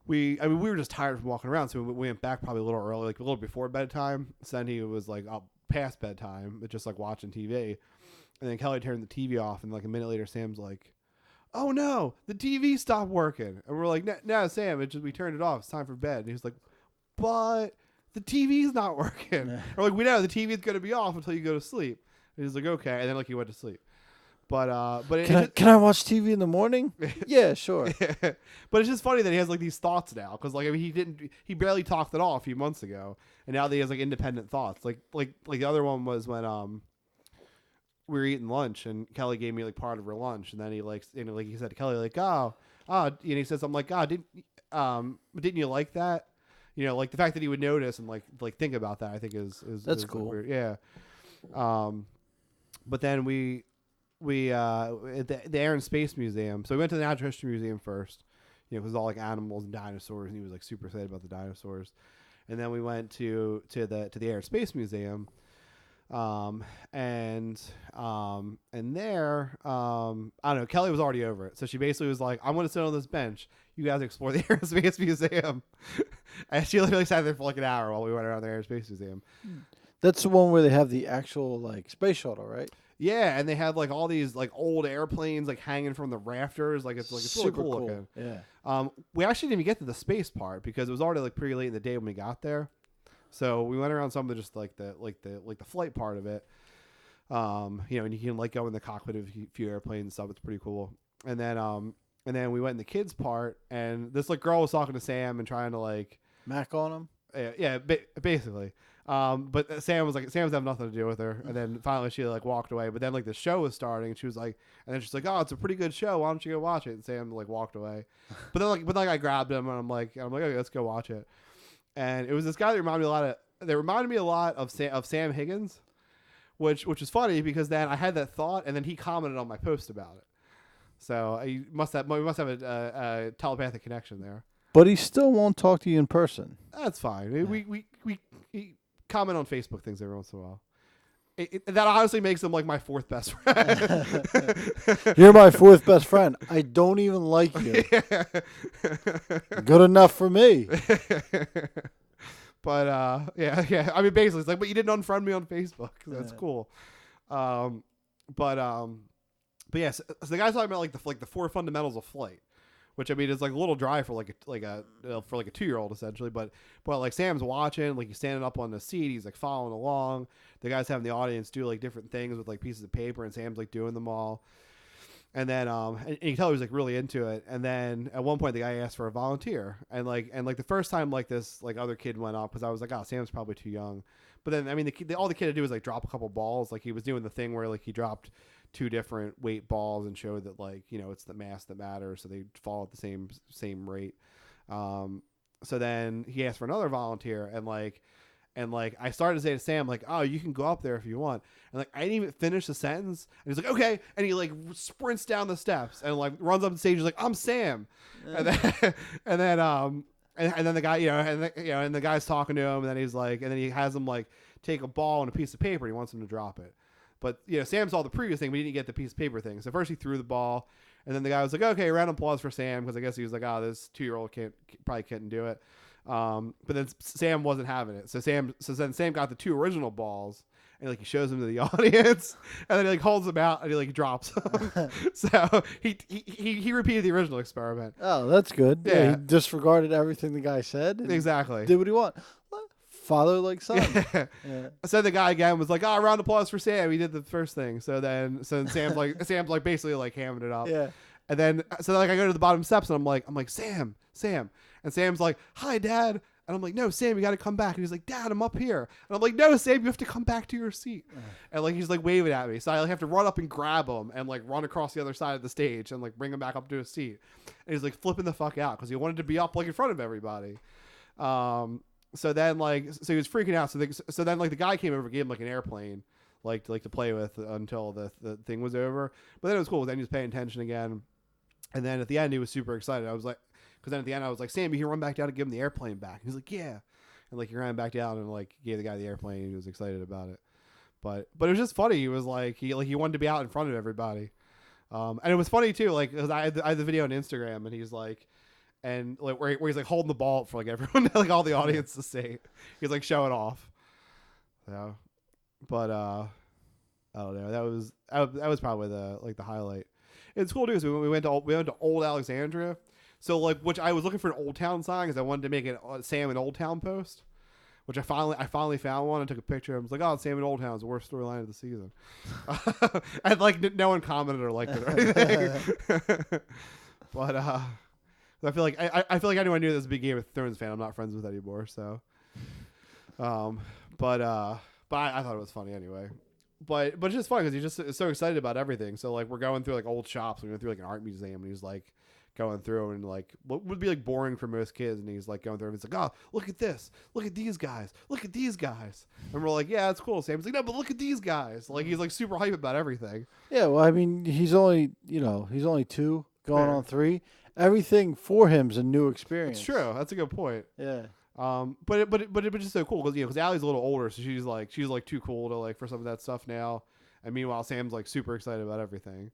we were just tired from walking around. So we went back probably a little early, like a little before bedtime. So then he was like up past bedtime, but just like watching TV. And then Kelly turned the TV off. And like a minute later, Sam's like, "Oh no, the TV stopped working." And we're like, "No, Sam, we turned it off. It's time for bed." And he was like, "But the TV's not working." Yeah. We're like, "We know the TV's going to be off until you go to sleep." And he's like, "Okay." And then like he went to sleep. But Can I watch TV in the morning? Yeah, sure. but it's just funny that he has like these thoughts now because like I mean he barely talked at all a few months ago, and now that he has like independent thoughts. Like the other one was when we were eating lunch and Kelly gave me like part of her lunch, and then he said to Kelly like, "Oh, and he said something like, didn't you like that? You know, like the fact that he would notice and like think about that, I think That's is cool. weird. Yeah. But then we at the Air and Space Museum. So we went to the Natural History Museum first, you know, because all like animals and dinosaurs, and he was like super excited about the dinosaurs. And then we went to the Air and Space Museum, and there, I don't know, Kelly was already over it, so she basically was like, "I'm going to sit on this bench. You guys explore the Air and Space Museum," and she literally sat there for like an hour while we went around the Air and Space Museum. That's the one where they have the actual like space shuttle, right? Yeah, and they had like all these like old airplanes like hanging from the rafters. Like it's really Super cool looking. Yeah. We actually didn't even get to the space part because it was already like pretty late in the day when we got there. So we went around some of the just like the flight part of it. You know, and you can like go in the cockpit of a few airplanes and stuff. It's pretty cool. And then we went in the kids part, and this like girl was talking to Sam and trying to like Mac on them. basically. But Sam was having nothing to do with her, and then finally she like walked away. But then like the show was starting, and she was like, and then she's like, "Oh, it's a pretty good show. Why don't you go watch it?" And Sam like walked away. But then I grabbed him, and I'm like, okay, let's go watch it. And it was this guy that reminded me a lot of Sam Higgins, which is funny because then I had that thought, and then he commented on my post about it. So we must have a telepathic connection there. But he still won't talk to you in person. That's fine. We comment on Facebook things every once in a while. That honestly makes him like my fourth best friend. You're my fourth best friend. I don't even like you. Good enough for me. But yeah. I mean, basically, it's like, but you didn't unfriend me on Facebook. That's cool. But yeah. So the guy's talking about like the four fundamentals of flight, which I mean is like a little dry for like a 2-year-old essentially. But like Sam's watching, like he's standing up on the seat, he's like following along. The guy's having the audience do like different things with like pieces of paper, and Sam's like doing them all. And then and you can tell he was like really into it. And then at one point the guy asked for a volunteer, and the first time like this like other kid went up, because I was like, oh, Sam's probably too young. But then I mean all the kid had to do was like drop a couple balls. Like he was doing the thing where like he dropped 2 different weight balls and showed that like, you know, it's the mass that matters, so they fall at the same rate. So then he asked for another volunteer, and I started to say to Sam like, oh, you can go up there if you want, and like I didn't even finish the sentence, and he's like, okay, and he like sprints down the steps and like runs up the stage. He's like, I'm Sam, and then the guy, and the guy's talking to him, and then he's like, and then he has him like take a ball and a piece of paper, and he wants him to drop it. But, you know, Sam saw the previous thing, but he didn't get the piece of paper thing. So first he threw the ball, and then the guy was like, okay, round of applause for Sam, because I guess he was like, oh, this 2-year-old probably couldn't do it. But then Sam wasn't having it. So then Sam got the 2 original balls, and like he shows them to the audience, and then he like holds them out, and he like drops them. So he repeated the original experiment. Oh, that's good. Yeah. He disregarded everything the guy said. And Exactly. did what he wanted. Father like son. Yeah. So the guy again was like, "Oh, round of applause for Sam. He did the first thing." So then Sam's like basically like hamming it up. Yeah. And then like I go to the bottom steps, and I'm like Sam, and Sam's like, "Hi, Dad." And I'm like, "No, Sam, you got to come back." And he's like, "Dad, I'm up here." And I'm like, "No, Sam, you have to come back to your seat." And like he's like waving at me, so I like have to run up and grab him and like run across the other side of the stage and like bring him back up to his seat. And he's like flipping the fuck out because he wanted to be up like in front of everybody. So then so he was freaking out. So then like the guy came over, gave him like an airplane, like to play with until the thing was over. But then it was cool. Then he was paying attention again. And then at the end he was super excited. I was like, because then at the end I was like, Sam, you can run back down and give him the airplane back. He's like, yeah. And like he ran back down and like gave the guy the airplane, and he was excited about it. But it was just funny. He was like he wanted to be out in front of everybody. And it was funny too, like because I had the video on Instagram, and he's like. And like where he's like holding the ball up for like everyone, like all the audience to see. He's like showing off. Yeah, but I don't know. That was probably the highlight. It's cool too. Because we went to Old Alexandria, so like which I was looking for an Old Town sign because I wanted to make it Sam and Old Town post, which I finally found one and took a picture. I was like, oh, Sam and Old Town is the worst storyline of the season. And like no one commented or liked it or anything. But I feel like I feel like anyone knew this was a big Game of Thrones fan I'm not friends with anymore. So, but I thought it was funny anyway. But it's just funny because he's just so excited about everything. So like we're going through like old shops. We went through like an art museum, and he's like going through and like what would be like boring for most kids, and he's like going through and he's like, oh, look at this, look at these guys, look at these guys, and we're like, yeah, that's cool. Sam's like, no, but look at these guys. Like he's like super hype about everything. Yeah, well, I mean, he's only 2 going on 3. Everything for him's a new experience. It's true. That's a good point. Yeah. But it's just so cool because because Allie's a little older, so she's like too cool to like for some of that stuff now, and meanwhile Sam's like super excited about everything.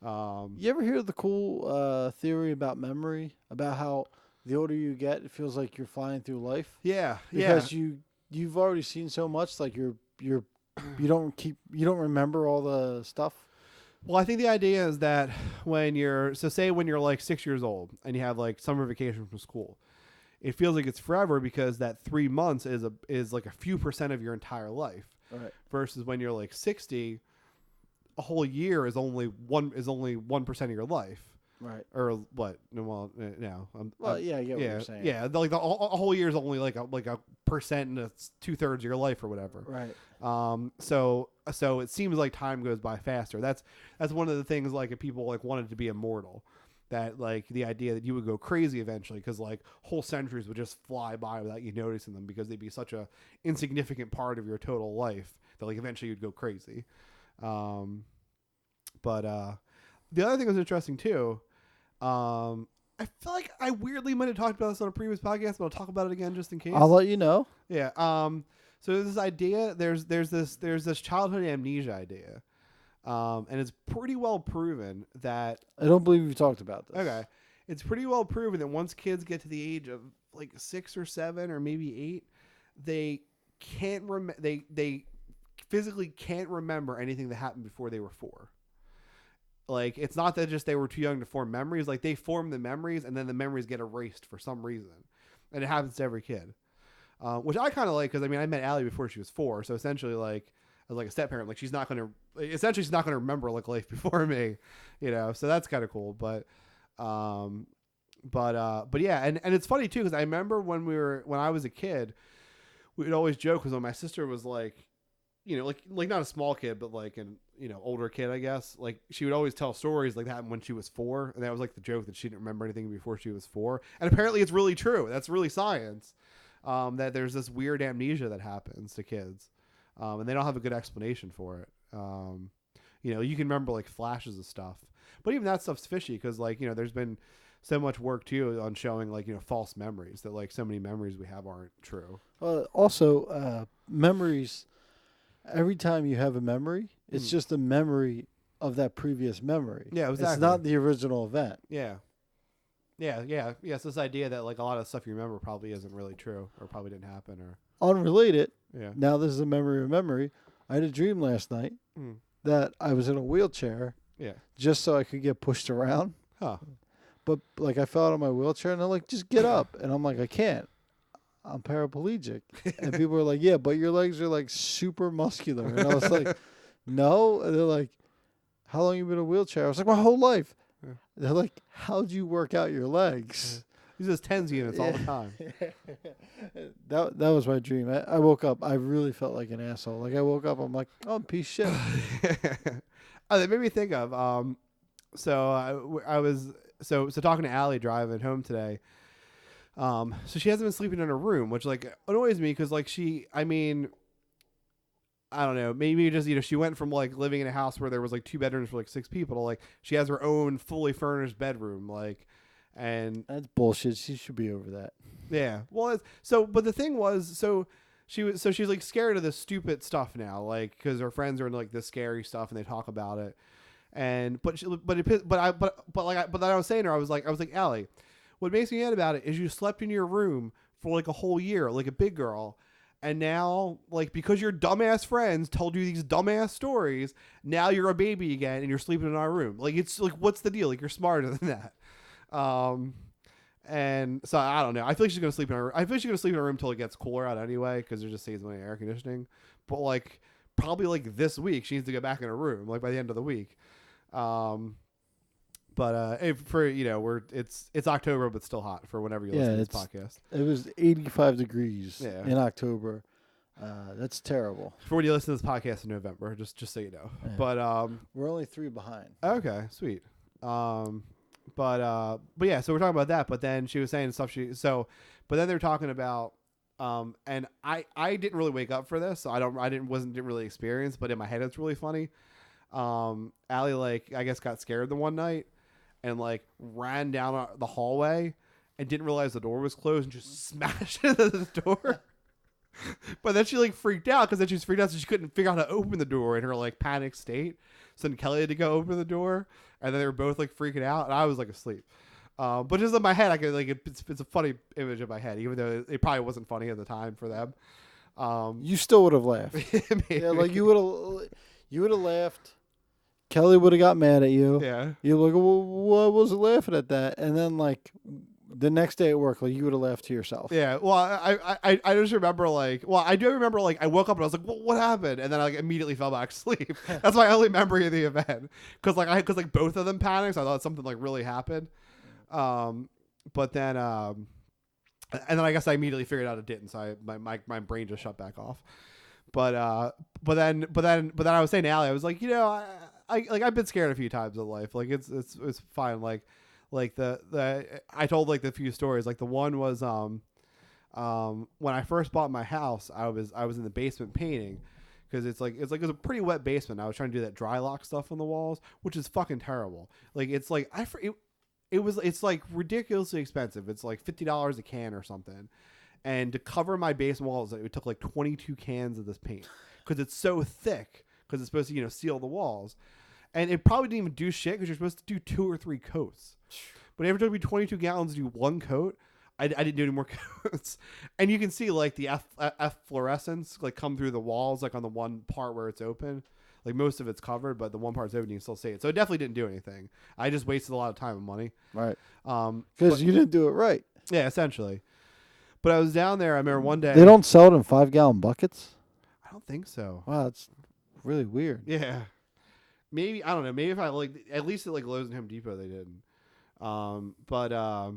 You ever hear the cool theory about memory, about how the older you get, it feels like you're flying through life Yeah, because you've already seen so much, like you don't remember all the stuff. Well, I think the idea is that when you're like 6 years old and you have like summer vacation from school, it feels like it's forever because that 3 months is like a few percent of your entire life. Right. Versus when you're like 60, a whole year is only 1% of your life. Right. Or what? Well, no. Well, yeah, I get what yeah, you're saying. yeah. Like a whole year is only like a percent and it's 2/3 of your life or whatever. Right. So it seems like time goes by faster. That's one of the things like if people like wanted to be immortal, that like the idea that you would go crazy eventually because like whole centuries would just fly by without you noticing them because they'd be such a insignificant part of your total life that like eventually you'd go crazy. But the other thing was interesting too. I feel like I weirdly might have talked about this on a previous podcast, but I'll talk about it again just in case. I'll let you know. Yeah. So there's this idea. There's this childhood amnesia idea, and it's pretty well proven that. I don't believe you've talked about this. Okay, it's pretty well proven that once kids get to the age of like 6 or 7 or maybe 8, they can't they physically can't remember anything that happened before they were 4. Like it's not that just they were too young to form memories. Like they form the memories and then the memories get erased for some reason, and it happens to every kid. Which I kind of like because I mean I met Allie before she was 4, so essentially like as like a step parent, like she's not gonna remember like life before me, you know. So that's kind of cool, but yeah, and it's funny too because I remember when I was a kid, we would always joke because when my sister was like, you know, like not a small kid, but like an older kid, I guess. Like she would always tell stories like that when she was 4, and that was like the joke that she didn't remember anything before she was 4. And apparently, it's really true. That's really science. That there's this weird amnesia that happens to kids, and they don't have a good explanation for it. You can remember like flashes of stuff, but even that stuff's fishy because like there's been so much work too on showing like false memories that like so many memories we have aren't true. Also, memories. Every time you have a memory, it's just a memory of that previous memory. Yeah, exactly. It's not the original event. Yeah. It's this idea that like a lot of stuff you remember probably isn't really true or probably didn't happen or unrelated. Yeah. Now this is a memory of memory. I had a dream last night that I was in a wheelchair. Yeah. Just so I could get pushed around. Huh. But like I fell out of my wheelchair and they're like, just get up, and I'm like, I can't. I'm paraplegic. And people were like, yeah, but your legs are like super muscular. And I was like, no. And they're like, how long you been in a wheelchair? I was like, my whole life. Yeah. They're like, how'd you work out your legs? These are TENS units all the time. That was my dream. I woke up. I really felt like an asshole. Like I woke up. I'm like, oh, I'm a piece of shit. Oh, that made me think of. I was talking to Allie driving home today. So she hasn't been sleeping in her room, which like annoys me because like I don't know, maybe just she went from like living in a house where there was like 2 bedrooms for like 6 people to like she has her own fully furnished bedroom, like, and that's bullshit. She should be over that. Yeah, well, but the thing was, she's like scared of this stupid stuff now, like because her friends are into like this scary stuff and they talk about it, and but I was saying to her, I was like Allie, what makes me mad about it is you slept in your room for like a whole year, like a big girl. And now, like, because your dumbass friends told you these dumbass stories, now you're a baby again and you're sleeping in our room. Like, it's like, what's the deal? Like, you're smarter than that. And so I don't know. I feel like she's going to sleep in her room. I feel like she's going to sleep in her room until it gets cooler out anyway, because there just saves money air conditioning. But like, probably like this week, she needs to go back in her room, like by the end of the week. But it's October, but still hot for whenever you listen to this podcast. It was 85 degrees in October. That's terrible. For when you listen to this podcast in November, just so you know. Yeah. But we're only 3 behind. Okay, sweet. but yeah, so we're talking about that. But then she was saying stuff. But then they're talking about, and I didn't really wake up for this, so didn't really experience. But in my head, it's really funny. Allie, like, I guess got scared the one night and like ran down the hallway and didn't realize the door was closed and just smashed into the door. But then she like freaked out because then she was freaked out, so she couldn't figure out how to open the door in her like panic state. So then Kelly had to go open the door, and then they were both like freaking out, and I was like asleep. But just in my head, I could like it's a funny image in my head, even though it probably wasn't funny at the time for them. You still would have laughed. Yeah, like you would have laughed. Kelly would have got mad at you. Yeah. You're like, well, what was it laughing at that? And then like the next day at work, like you would have laughed to yourself. Yeah, well, I just remember like, well, I do remember like I woke up and I was like, what happened? And then I like immediately fell back asleep. That's my only memory of the event, because like both of them panicked. So I thought something like really happened. But then and then I guess I immediately figured out it didn't. So my brain just shut back off. But then I was saying to Allie, I was like, you know, I've been scared a few times in life. Like it's fine. Like I told like the few stories. Like the one was when I first bought my house, I was in the basement painting, because it's a pretty wet basement. I was trying to do that dry lock stuff on the walls, which is fucking terrible. Like it's like it's like ridiculously expensive. It's like $50 a can or something. And to cover my basement walls, it took like 22 cans of this paint, because it's so thick, because it's supposed to, you know, seal the walls. And it probably didn't even do shit, because you're supposed to do 2 or 3 coats. But every time we 22 gallons to do 1 coat, I didn't do any more coats. And you can see like the efflorescence like come through the walls, like on the one part where it's open. Like most of it's covered, but the one part's open, you can still see it. So it definitely didn't do anything. I just wasted a lot of time and money. Right. Because you didn't do it right. Yeah, essentially. But I was down there. I remember one day. They don't sell it in 5-gallon buckets? I don't think so. Wow, that's really weird. Yeah. Maybe, I don't know. Maybe if I like, at least at like Lowe's and Home Depot, they didn't. But I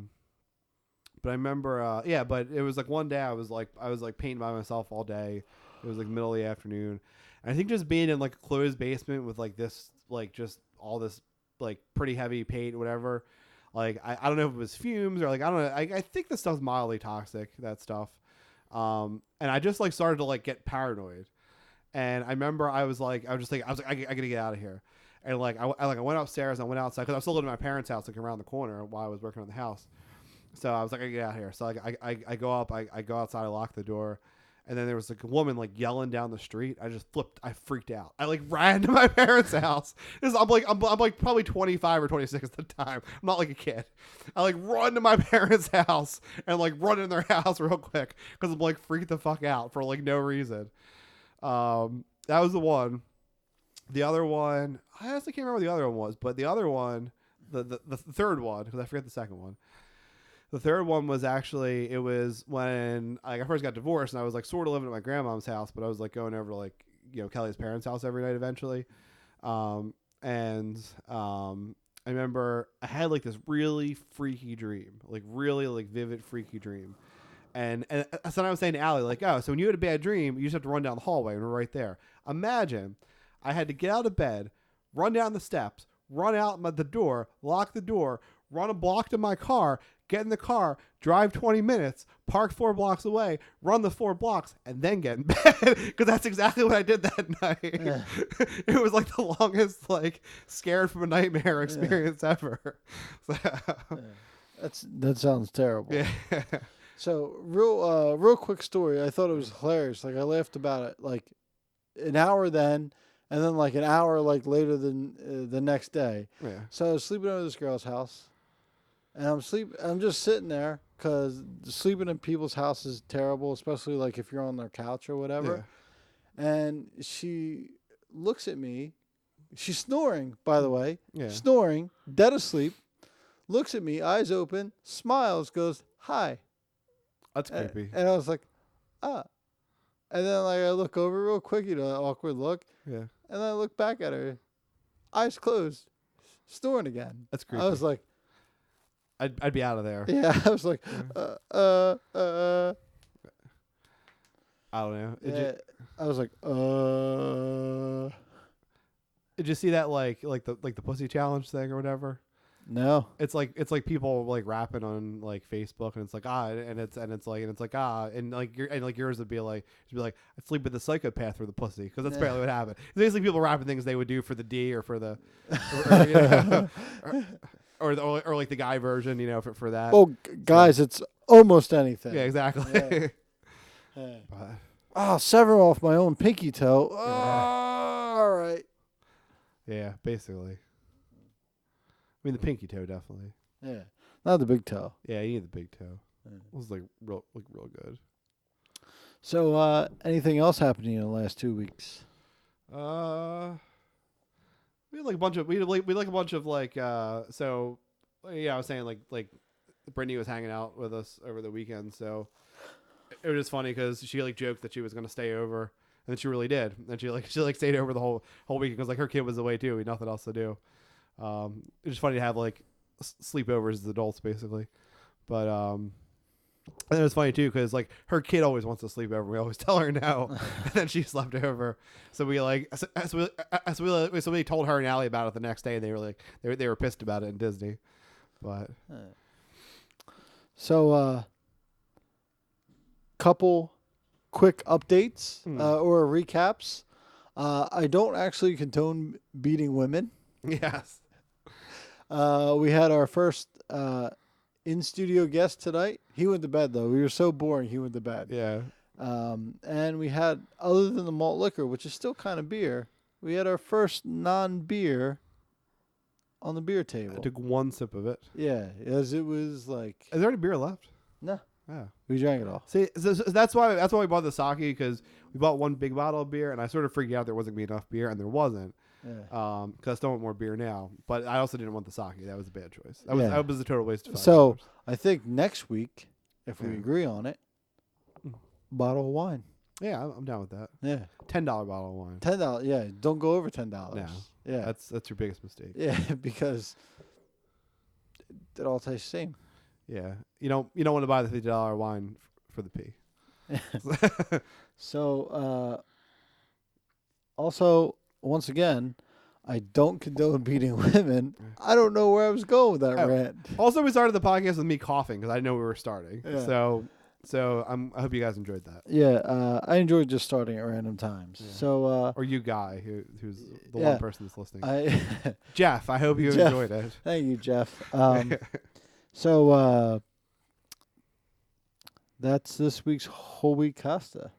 remember, yeah, but it was like one day I was like painting by myself all day. It was like middle of the afternoon. And I think just being in like a closed basement with like this, like just all this like pretty heavy paint or whatever. Like, I don't know if it was fumes or like, I don't know. I think this stuff's mildly toxic, that stuff. And I just like started to like get paranoid. And I remember I was like, I gotta get out of here. And like, I went upstairs and I went outside, because I was still living at my parents' house, like around the corner while I was working on the house. So I was like, I gotta get out of here. So like, I go up, I go outside, I lock the door. And then there was like a woman like yelling down the street. I freaked out. I like ran to my parents' house. I'm like probably 25 or 26 at the time. I'm not like a kid. I like run to my parents' house and like run in their house real quick, because I'm like freaked the fuck out for like no reason. That was the one. The other one, I honestly can't remember what the other one was, but the other one, the third one, because I forget the second one. The third one was actually, it was when I first got divorced, and I was like sort of living at my grandmom's house, but I was like going over to like, you know, Kelly's parents' house every night eventually. I remember I had like this really freaky dream, like really like vivid freaky dream. And so I was saying to Allie, like, oh, so when you had a bad dream, you just have to run down the hallway, and we're right there. Imagine I had to get out of bed, run down the steps, run out the door, lock the door, run a block to my car, get in the car, drive 20 minutes, park 4 blocks away, run the 4 blocks, and then get in bed. Because that's exactly what I did that night. Yeah. It was like the longest, like, scared from a nightmare experience ever. So, That sounds terrible. yeah. So real quick story. I thought it was hilarious. Like I laughed about it. Like an hour then, and then like an hour like later than the next day. Yeah. So I was sleeping over this girl's house, and I'm just sitting there, because sleeping in people's house is terrible, especially like if you're on their couch or whatever. And she looks at me. She's snoring, by the way. Yeah. Snoring, dead asleep. Looks at me, eyes open, smiles, goes, "Hi." That's creepy. And I was like, ah. And then like I look over real quick, you know, awkward look. Yeah. And then I look back at her, eyes closed, snoring again. That's creepy. I was like, I'd be out of there. yeah. I was like, I don't know. I was like, Did you see that like the pussy challenge thing or whatever? No. It's like people like rapping on like Facebook, and it's like and like yours would be like I sleep with the psychopath for the pussy, because that's apparently what happened. It's basically people rapping things they would do for the D or for the or like the guy version, for that. Oh, guys, it's almost anything. Yeah, exactly. Yeah. Yeah. But, Oh, sever off my own pinky toe. Oh, all right. yeah, basically. I mean, the pinky toe definitely. Yeah. Not the big toe. Yeah, you need the big toe. Yeah. It was like real good. So, anything else happening in the last 2 weeks? We had like a bunch of we had like a bunch of like so yeah, I was saying like Brittany was hanging out with us over the weekend, so it was just funny because she like joked that she was gonna stay over, and then she really did, and she stayed over the whole weekend because like her kid was away too, we had nothing else to do. It was just funny to have like sleepovers as adults basically, but and it was funny too because like her kid always wants to sleep over. We always tell her no, and then she slept over. So we like so we told her and Allie about it the next day, and they were like they were pissed about it in Disney, but So, couple quick updates or recaps. I don't actually condone beating women. yes, We had our first in-studio guest tonight. He went to bed, though. We were so boring, he went to bed. yeah, And we had, other than the malt liquor, which is still kind of beer, we had our first non-beer on the beer I table. took one sip of it. Yeah, as it was like, Is there any beer left? no, Yeah. we drank it all. See, so that's why we bought the sake, because we bought one big bottle of beer, and I sort of freaked out there wasn't gonna be enough beer, and there wasn't. Yeah. Because I still want more beer now, but I also didn't want the sake. That was a bad choice. Yeah. That was a total waste of $5. So I think next week, if we Yeah. agree on it, bottle of wine. yeah, I'm down with that. Yeah, $10 bottle of wine. $10. Yeah, don't go over $10. No. Yeah, That's your biggest mistake. yeah, because it all tastes the same. Yeah, you don't want to buy the $50 wine for the pee. So, also, once again, I don't condone beating women. I don't know where I was going with that Oh. rant. Also, we started the podcast with me coughing because I didn't know we were starting. Yeah. So I hope you guys enjoyed that. Yeah, I enjoyed just starting at random times. Yeah. So, Or you guy who's the Yeah. one person that's listening. I Jeff, I hope you Jeff. enjoyed it. thank you, Jeff. So, that's this week's Whole Wheat Costa.